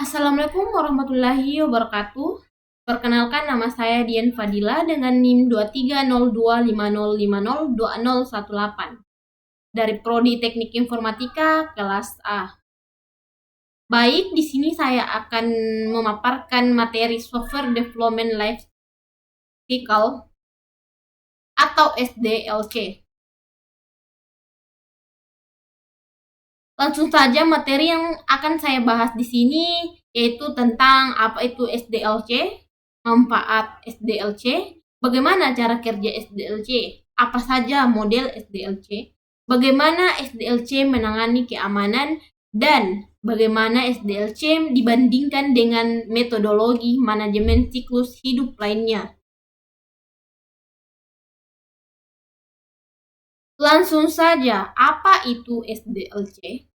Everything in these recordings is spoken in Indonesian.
Assalamualaikum warahmatullahi wabarakatuh. Perkenalkan, nama saya Dian Fadila dengan NIM 230250502018 dari Prodi Teknik Informatika kelas A. Baik, di sini saya akan memaparkan materi Software Development Life Cycle atau SDLC. Langsung saja, materi yang akan saya bahas di sini yaitu tentang apa itu SDLC, manfaat SDLC, bagaimana cara kerja SDLC, apa saja model SDLC, bagaimana SDLC menangani keamanan, dan bagaimana SDLC dibandingkan dengan metodologi manajemen siklus hidup lainnya. Langsung saja, apa itu SDLC?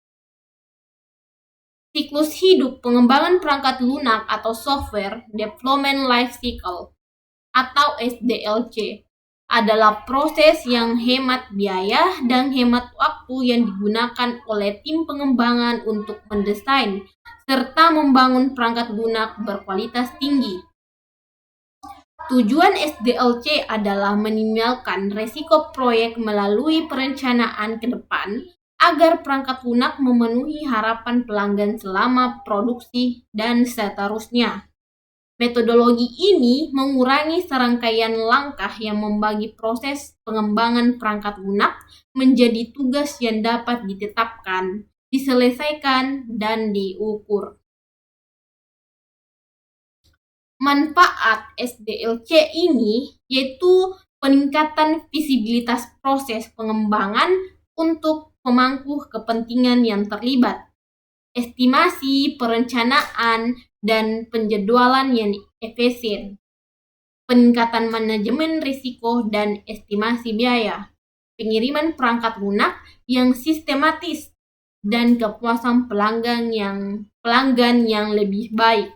Siklus hidup pengembangan perangkat lunak atau Software Development Life Cycle atau SDLC adalah proses yang hemat biaya dan hemat waktu yang digunakan oleh tim pengembangan untuk mendesain serta membangun perangkat lunak berkualitas tinggi. Tujuan SDLC adalah meminimalkan risiko proyek melalui perencanaan ke depan agar perangkat lunak memenuhi harapan pelanggan selama produksi dan seterusnya. Metodologi ini mengurangi serangkaian langkah yang membagi proses pengembangan perangkat lunak menjadi tugas yang dapat ditetapkan, diselesaikan, dan diukur. Manfaat SDLC ini yaitu peningkatan visibilitas proses pengembangan untuk pemangku kepentingan yang terlibat, estimasi, perencanaan, dan penjadwalan yang efisien, peningkatan manajemen risiko dan estimasi biaya, pengiriman perangkat lunak yang sistematis, dan kepuasan pelanggan yang lebih baik.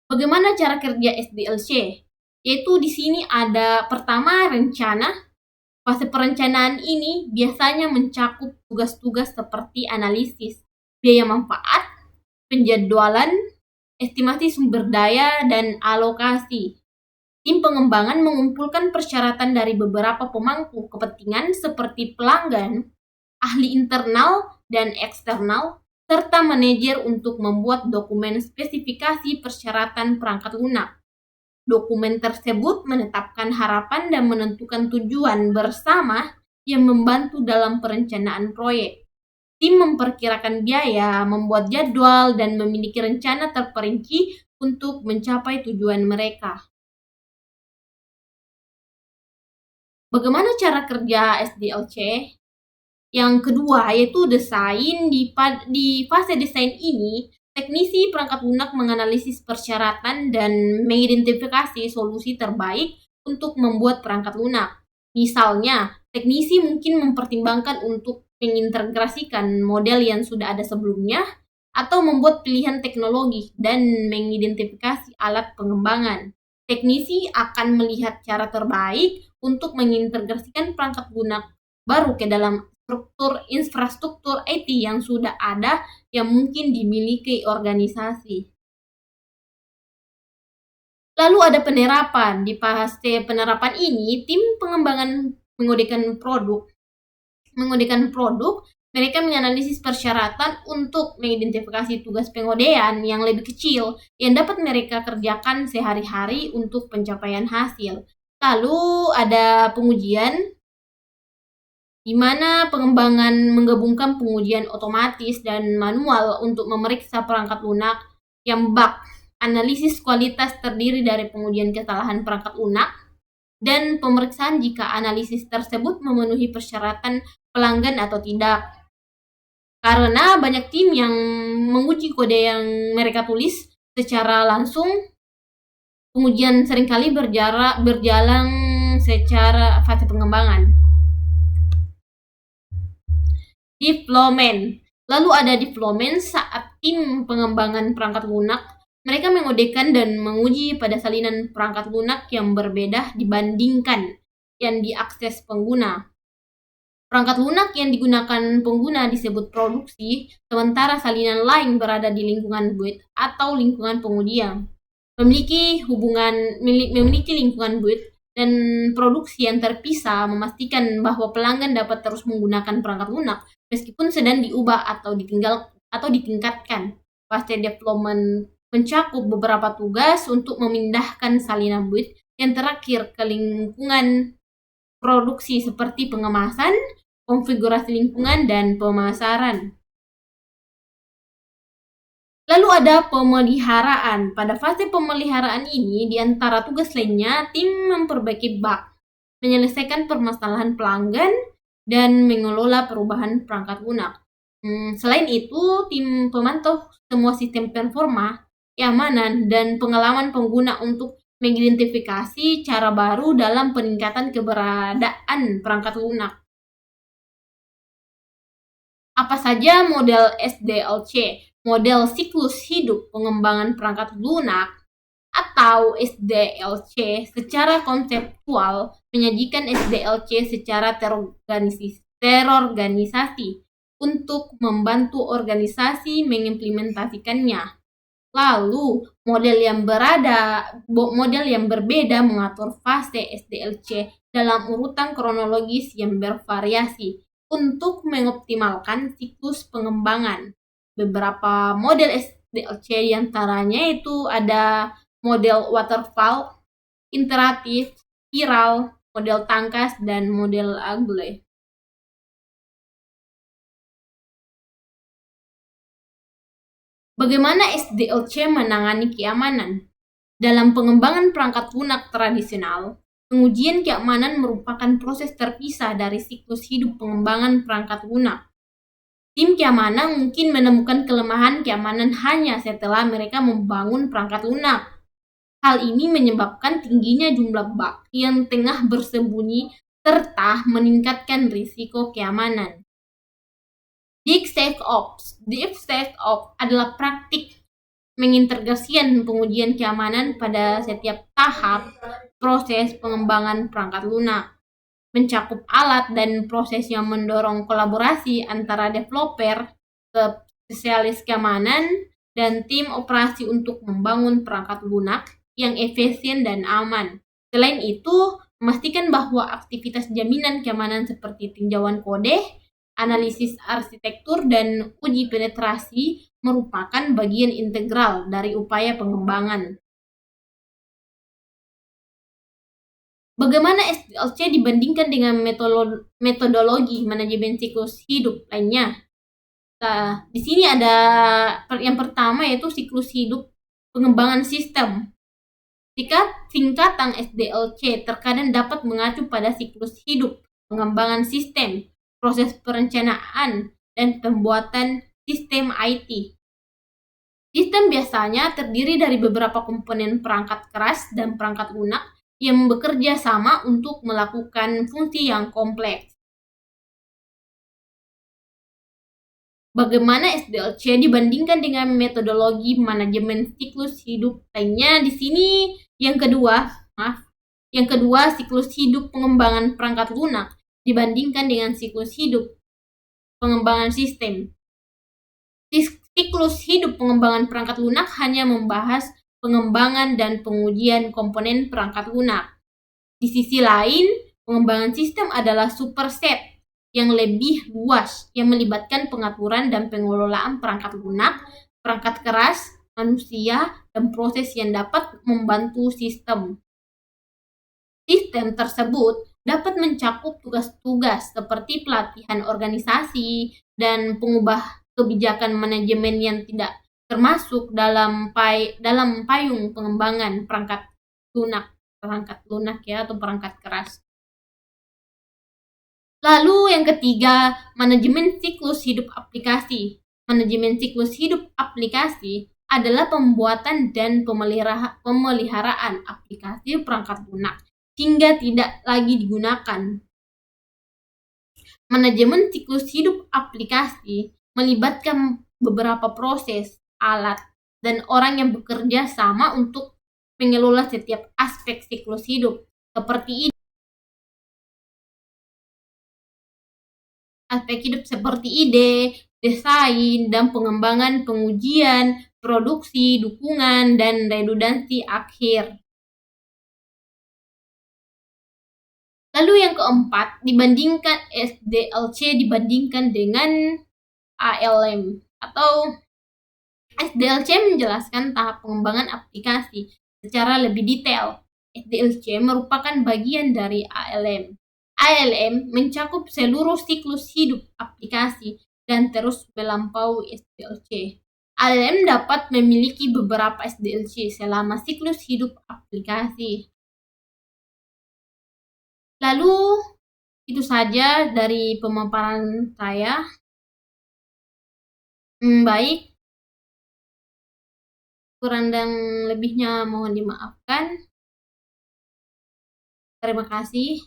Bagaimana cara kerja SDLC? Yaitu di sini ada pertama rencana. Fase perencanaan ini biasanya mencakup tugas-tugas seperti analisis biaya manfaat, penjadwalan, estimasi sumber daya, dan alokasi. Tim pengembangan mengumpulkan persyaratan dari beberapa pemangku kepentingan seperti pelanggan, ahli internal dan eksternal, serta manajer untuk membuat dokumen spesifikasi persyaratan perangkat lunak. Dokumen tersebut menetapkan harapan dan menentukan tujuan bersama yang membantu dalam perencanaan proyek. Tim memperkirakan biaya, membuat jadwal, dan memiliki rencana terperinci untuk mencapai tujuan mereka. Bagaimana cara kerja SDLC? Yang kedua yaitu desain. Di fase desain ini, teknisi perangkat lunak menganalisis persyaratan dan mengidentifikasi solusi terbaik untuk membuat perangkat lunak. Misalnya, teknisi mungkin mempertimbangkan untuk mengintegrasikan model yang sudah ada sebelumnya atau membuat pilihan teknologi dan mengidentifikasi alat pengembangan. Teknisi akan melihat cara terbaik untuk mengintegrasikan perangkat lunak baru ke dalam infrastruktur IT yang sudah ada yang mungkin dimiliki organisasi. Lalu ada penerapan. Di fase penerapan ini, tim pengembangan mengodekan produk, mereka menganalisis persyaratan untuk mengidentifikasi tugas pengodean yang lebih kecil yang dapat mereka kerjakan sehari-hari untuk pencapaian hasil. Lalu ada pengujian, di mana pengembangan menggabungkan pengujian otomatis dan manual untuk memeriksa perangkat lunak yang bug. Analisis kualitas terdiri dari pengujian kesalahan perangkat lunak dan pemeriksaan jika analisis tersebut memenuhi persyaratan pelanggan atau tidak. Karena banyak tim yang menguji kode yang mereka tulis secara langsung, pengujian seringkali berjalan secara fase pengembangan. Development. Lalu ada development saat tim pengembangan perangkat lunak mereka mengodekan dan menguji pada salinan perangkat lunak yang berbeda dibandingkan yang diakses pengguna. Perangkat lunak yang digunakan pengguna disebut produksi, sementara salinan lain berada di lingkungan build atau lingkungan pengujian. Memiliki lingkungan build dan produksi yang terpisah memastikan bahwa pelanggan dapat terus menggunakan perangkat lunak meskipun sedang diubah atau ditingkatkan. Fase development mencakup beberapa tugas untuk memindahkan salinan build yang terakhir ke lingkungan produksi seperti pengemasan, konfigurasi lingkungan, dan pemasaran. Lalu ada pemeliharaan. Pada fase pemeliharaan ini, di antara tugas lainnya, tim memperbaiki bug, menyelesaikan permasalahan pelanggan, dan mengelola perubahan perangkat lunak. Selain itu, tim pemantau semua sistem performa, keamanan, dan pengalaman pengguna untuk mengidentifikasi cara baru dalam peningkatan keberadaan perangkat lunak. Apa saja model SDLC? Model siklus hidup pengembangan perangkat lunak atau SDLC secara konseptual menyajikan SDLC secara terorganisasi untuk membantu organisasi mengimplementasikannya. Lalu, model yang berbeda mengatur fase SDLC dalam urutan kronologis yang bervariasi untuk mengoptimalkan siklus pengembangan. Beberapa model SDLC diantaranya itu ada model waterfall, iteratif, spiral, model tangkas, dan model agile. Bagaimana SDLC menangani keamanan? Dalam pengembangan perangkat lunak tradisional, pengujian keamanan merupakan proses terpisah dari siklus hidup pengembangan perangkat lunak. Tim keamanan mungkin menemukan kelemahan keamanan hanya setelah mereka membangun perangkat lunak. Hal ini menyebabkan tingginya jumlah bug yang tengah bersembunyi serta meningkatkan risiko keamanan. DevSecOps adalah praktik mengintegrasikan pengujian keamanan pada setiap tahap proses pengembangan perangkat lunak, mencakup alat dan proses yang mendorong kolaborasi antara developer, spesialis keamanan, dan tim operasi untuk membangun perangkat lunak yang efisien dan aman. Selain itu, memastikan bahwa aktivitas jaminan keamanan seperti tinjauan kode, analisis arsitektur, dan uji penetrasi merupakan bagian integral dari upaya pengembangan. Bagaimana SDLC dibandingkan dengan metodologi manajemen siklus hidup lainnya? Nah, di sini ada yang pertama yaitu siklus hidup pengembangan sistem. Singkatan SDLC terkadang dapat mengacu pada siklus hidup pengembangan sistem, proses perencanaan, dan pembuatan sistem IT. Sistem biasanya terdiri dari beberapa komponen perangkat keras dan perangkat lunak yang bekerja sama untuk melakukan fungsi yang kompleks. Bagaimana SDLC dibandingkan dengan metodologi manajemen siklus hidup lainnya? Di sini yang kedua, siklus hidup pengembangan perangkat lunak dibandingkan dengan siklus hidup pengembangan sistem. Siklus hidup pengembangan perangkat lunak hanya membahas pengembangan dan pengujian komponen perangkat lunak. Di sisi lain, pengembangan sistem adalah superset yang lebih luas yang melibatkan pengaturan dan pengelolaan perangkat lunak, perangkat keras, manusia, dan proses yang dapat membantu sistem. Sistem tersebut dapat mencakup tugas-tugas seperti pelatihan organisasi dan pengubah kebijakan manajemen yang tidak termasuk dalam payung pengembangan perangkat lunak ya, atau perangkat keras. Lalu yang ketiga, manajemen siklus hidup aplikasi. Manajemen siklus hidup aplikasi adalah pembuatan dan pemeliharaan aplikasi perangkat lunak hingga tidak lagi digunakan. Manajemen siklus hidup aplikasi melibatkan beberapa proses, alat, dan orang yang bekerja sama untuk mengelola setiap aspek siklus hidup, seperti aspek hidup seperti ide, desain, dan pengembangan pengujian, produksi, dukungan, dan redundansi akhir. Lalu yang keempat, dibandingkan SDLC dibandingkan dengan ALM atau SDLC menjelaskan tahap pengembangan aplikasi secara lebih detail. SDLC merupakan bagian dari ALM. ALM mencakup seluruh siklus hidup aplikasi dan terus melampaui SDLC. ALM dapat memiliki beberapa SDLC selama siklus hidup aplikasi. Lalu itu saja dari pemaparan saya. Baik, kurang dan lebihnya mohon dimaafkan. Terima kasih.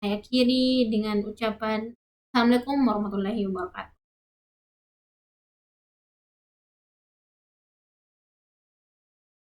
Saya akhiri dengan ucapan Assalamualaikum warahmatullahi wabarakatuh.